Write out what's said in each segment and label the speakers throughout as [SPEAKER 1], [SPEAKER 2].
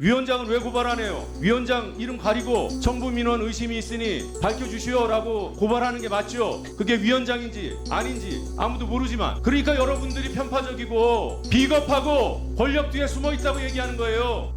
[SPEAKER 1] 위원장은 왜 고발 안 해요? 위원장 이름 가리고 정부 민원 의심이 있으니 밝혀주시오라고 고발하는 게 맞죠? 그게 위원장인지 아닌지 아무도 모르지만, 그러니까 여러분들이 편파적이고 비겁하고 권력 뒤에 숨어 있다고 얘기하는 거예요.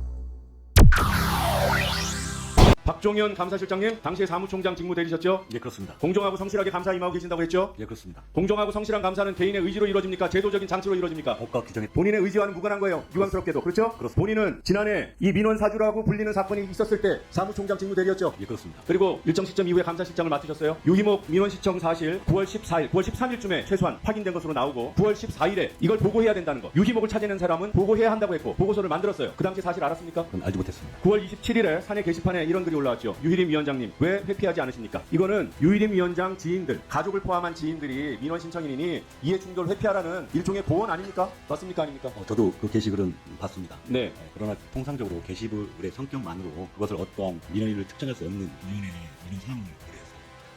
[SPEAKER 1] 박종현 감사실장님, 당시에 사무총장 직무 대리셨죠?
[SPEAKER 2] 예, 그렇습니다.
[SPEAKER 1] 공정하고 성실하게 감사 임하고 계신다고 했죠?
[SPEAKER 2] 예, 그렇습니다.
[SPEAKER 1] 공정하고 성실한 감사는 개인의 의지로 이루어집니까? 제도적인 장치로 이루어집니까?
[SPEAKER 2] 법과 규정에
[SPEAKER 1] 본인의 의지와는 무관한 거예요. 유감스럽게도. 그렇죠?
[SPEAKER 2] 그렇습니다.
[SPEAKER 1] 본인은 지난해 이 민원 사주라고 불리는 사건이 있었을 때 사무총장 직무 대리였죠?
[SPEAKER 2] 예, 그렇습니다.
[SPEAKER 1] 그리고 일정 시점 이후에 감사실장을 맡으셨어요. 유희목 민원시청 사실 9월 14일, 9월 13일쯤에 최소한 확인된 것으로 나오고 9월 14일에 이걸 보고해야 된다는 거. 유희목을 찾아낸 사람은 보고해야 한다고 했고 보고서를 만들었어요. 그 당시 사실 알았습니까?
[SPEAKER 2] 그건 알지 못했습니다.
[SPEAKER 1] 9월 27일에 사내 게시판에 이런 글이 올라왔죠. 유희림 위원장님, 왜 회피하지 않으십니까? 이거는 유희림 위원장 지인들, 가족을 포함한 지인들이 민원 신청인이니 이해 충돌 회피하라는 일종의 보원 아닙니까? 맞습니까? 아닙니까?
[SPEAKER 2] 저도 그 게시글은 봤습니다.
[SPEAKER 1] 네.
[SPEAKER 2] 그러나 통상적으로 게시글의 성격만으로 그것을 어떠한 민원인을 특정할 수 없는 위원회의 이런 상황을 그래서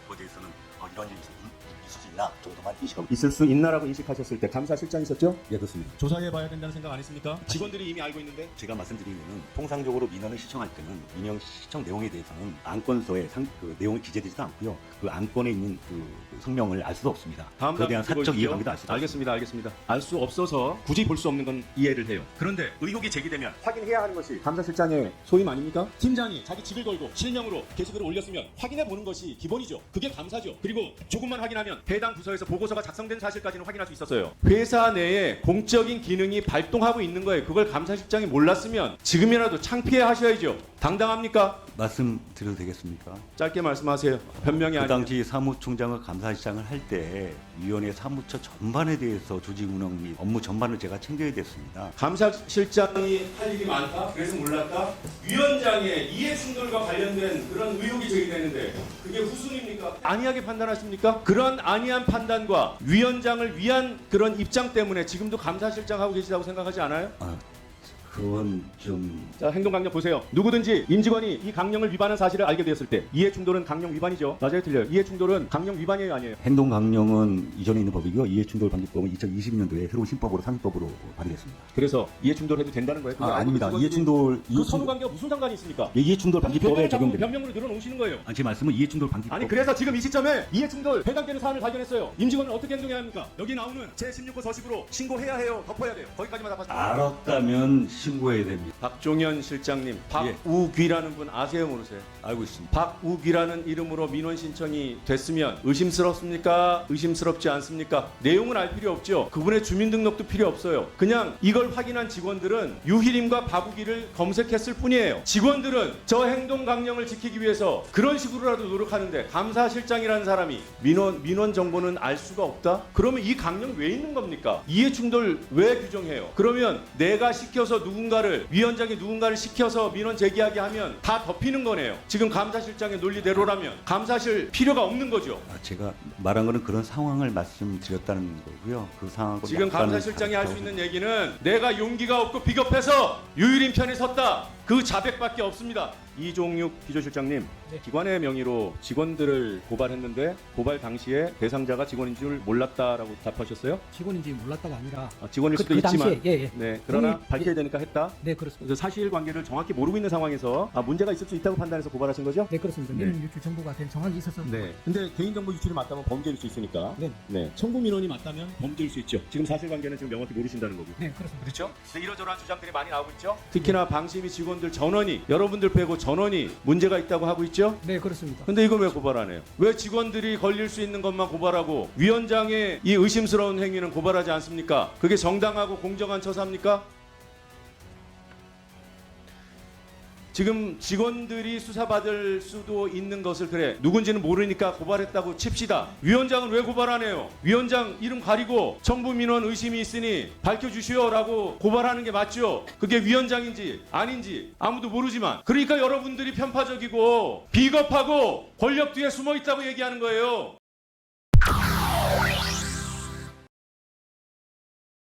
[SPEAKER 2] 그거에 대해서는 이런 일이 있을 수 있나 정도만 인식하고
[SPEAKER 1] 있을 수 있나라고 인식하셨을 때 감사실장이셨죠?
[SPEAKER 2] 예, 그렇습니다.
[SPEAKER 1] 조사해봐야 된다는 생각 안 했습니까? 직원들이 이미 알고 있는데.
[SPEAKER 2] 제가 말씀드린 거는 통상적으로 민원을 시청할 때는 민원 시청 내용에 대해서는 안건서에 그 내용이 기재되지도 않고요. 그 안건에 있는 그 성명을 알 수도 없습니다.
[SPEAKER 1] 다음
[SPEAKER 2] 그에 대한
[SPEAKER 1] 단계
[SPEAKER 2] 사적
[SPEAKER 1] 보여주십시오.
[SPEAKER 2] 이해관계도 알 수도
[SPEAKER 1] 알겠습니다. 알겠습니다. 알 수 없어서 굳이 볼 수 없는 건 이해를 해요. 그런데 의혹이 제기되면 확인해야 하는 것이 감사실장의 소임 아닙니까? 팀장이 자기 직을 걸고 실명으로 게시글을 올렸으면 확인해 보는 것이 기본이죠. 그게 감사죠. 그리고 조금만 확인하면 해당 부서에서 보고서가 작성된 사실까지는 확인할 수 있었어요. 회사 내에 공적인 기능이 발동하고 있는 거예요. 그걸 감사실장이 몰랐으면 지금이라도 창피해 하셔야죠. 당당합니까?
[SPEAKER 2] 말씀드려도 되겠습니까?
[SPEAKER 1] 짧게 말씀하세요. 변명이
[SPEAKER 2] 그
[SPEAKER 1] 아니에요.
[SPEAKER 2] 당시 사무총장과 감사실장을 할 때 위원회 사무처 전반에 대해서 조직 운영 및 업무 전반을 제가 챙겨야 됐습니다.
[SPEAKER 1] 감사실장이 할 일이 많다? 그래서 몰랐다? 위원장의 이해충돌과 관련된 그런 의혹이 제기되는데 그게 후순입니까? 안이하게 판단하십니까? 그런 안이한 판단과 위원장을 위한 그런 입장 때문에 지금도 감사실장 하고 계시다고 생각하지 않아요?
[SPEAKER 2] 그건 좀
[SPEAKER 1] 자, 행동강령 보세요. 누구든지 임직원이 이 강령을 위반한 사실을 알게 되었을 때 이해충돌은 강령 위반이죠. 맞아요, 틀려요? 이해충돌은 강령 위반이에요, 아니에요?
[SPEAKER 2] 행동강령은 이전에 있는 법이고요. 이해충돌방지법은 2022년도에 새로운 신법으로 상위법으로 발의됐습니다.
[SPEAKER 1] 그래서 이해충돌 해도 된다는 거예요? 그게
[SPEAKER 2] 아닙니다.
[SPEAKER 1] 아니고
[SPEAKER 2] 이해충돌
[SPEAKER 1] 그 서무관계가 무슨 상관이 있습니까?
[SPEAKER 2] 이해충돌방지법에 적용됩니다.
[SPEAKER 1] 변명으로 늘어놓으시는 거예요.
[SPEAKER 2] 제 말씀은 이해충돌방지법.
[SPEAKER 1] 아니 그래서 지금 이 시점에 이해충돌 해당되는 사안을 발견했어요. 임직원은 어떻게 행동해야 합니까? 여기 나오는 제16호 서식으로 신고해야 해요, 덮어야 돼요. 거기까지만 답하십시오.
[SPEAKER 2] 알았다면 신고해야 됩니다.
[SPEAKER 1] 박종현 실장님, 박우귀라는 분 아세요, 모르세요?
[SPEAKER 2] 알고 있습니다.
[SPEAKER 1] 박우귀라는 이름으로 민원 신청이 됐으면 의심스럽습니까? 의심스럽지 않습니까? 내용은 알 필요 없죠. 그분의 주민등록도 필요 없어요. 그냥 이걸 확인한 직원들은 유희림과 박우귀를 검색했을 뿐이에요. 직원들은 저 행동 강령을 지키기 위해서 그런 식으로라도 노력하는데 감사실장이라는 사람이 민원 정보는 알 수가 없다? 그러면 이 강령 왜 있는 겁니까? 이해충돌 왜 규정해요? 그러면 내가 시켜서 위원장이 누군가를 시켜서 민원 제기하게 하면 다 덮이는 거네요. 지금 감사실장의 논리대로라면 감사실 필요가 없는 거죠.
[SPEAKER 2] 제가 말한 거는 그런 상황을 말씀드렸다는 거고요. 그 상황을
[SPEAKER 1] 지금 감사실장이 할 수 있는 얘기는 내가 용기가 없고 비겁해서 유일인 편에 섰다. 그 자백밖에 없습니다. 이종육 기조실장님,
[SPEAKER 3] 네.
[SPEAKER 1] 기관의 명의로 직원들을 고발했는데 고발 당시에 대상자가 직원인 줄 몰랐다라고 답하셨어요?
[SPEAKER 3] 직원인지 몰랐다가 아니라
[SPEAKER 1] 직원일 수도
[SPEAKER 3] 그
[SPEAKER 1] 있지만,
[SPEAKER 3] 당시에, 예.
[SPEAKER 1] 네, 그러나
[SPEAKER 3] 예.
[SPEAKER 1] 밝혀야 되니까 했다.
[SPEAKER 3] 네, 그렇습니다.
[SPEAKER 1] 그래서 사실관계를 정확히 모르고 있는 상황에서 문제가 있을 수 있다고 판단해서 고발하신 거죠?
[SPEAKER 3] 네, 그렇습니다.
[SPEAKER 1] 네.
[SPEAKER 3] 민원 유출 정보가 정확히 있어서
[SPEAKER 1] 네. 근데 개인정보 유출이 맞다면 범죄일 수 있으니까.
[SPEAKER 3] 네.
[SPEAKER 1] 네. 청구 민원이 맞다면 범죄일 수 있죠. 지금 사실관계는 지금 명확히 모르신다는 거고.
[SPEAKER 3] 네, 그렇습니다.
[SPEAKER 1] 그렇죠? 이러저러한 주장들이 많이 나오고 있죠. 특히나 방심위 직원들 전원이, 여러분들 빼고 전원이 문제가 있다고 하고 있죠.
[SPEAKER 3] 네, 그렇습니다.
[SPEAKER 1] 근데 이걸 왜 고발 안 해요? 왜 직원들이 걸릴 수 있는 것만 고발하고 위원장의 이 의심스러운 행위는 고발하지 않습니까? 그게 정당하고 공정한 처사입니까? 지금 직원들이 수사받을 수도 있는 것을 그래 누군지는 모르니까 고발했다고 칩시다. 위원장은 왜 고발 안 해요? 위원장 이름 가리고 정부 민원 의심이 있으니 밝혀주시오라고 고발하는 게 맞죠? 그게 위원장인지 아닌지 아무도 모르지만, 그러니까 여러분들이 편파적이고 비겁하고 권력 뒤에 숨어 있다고 얘기하는 거예요.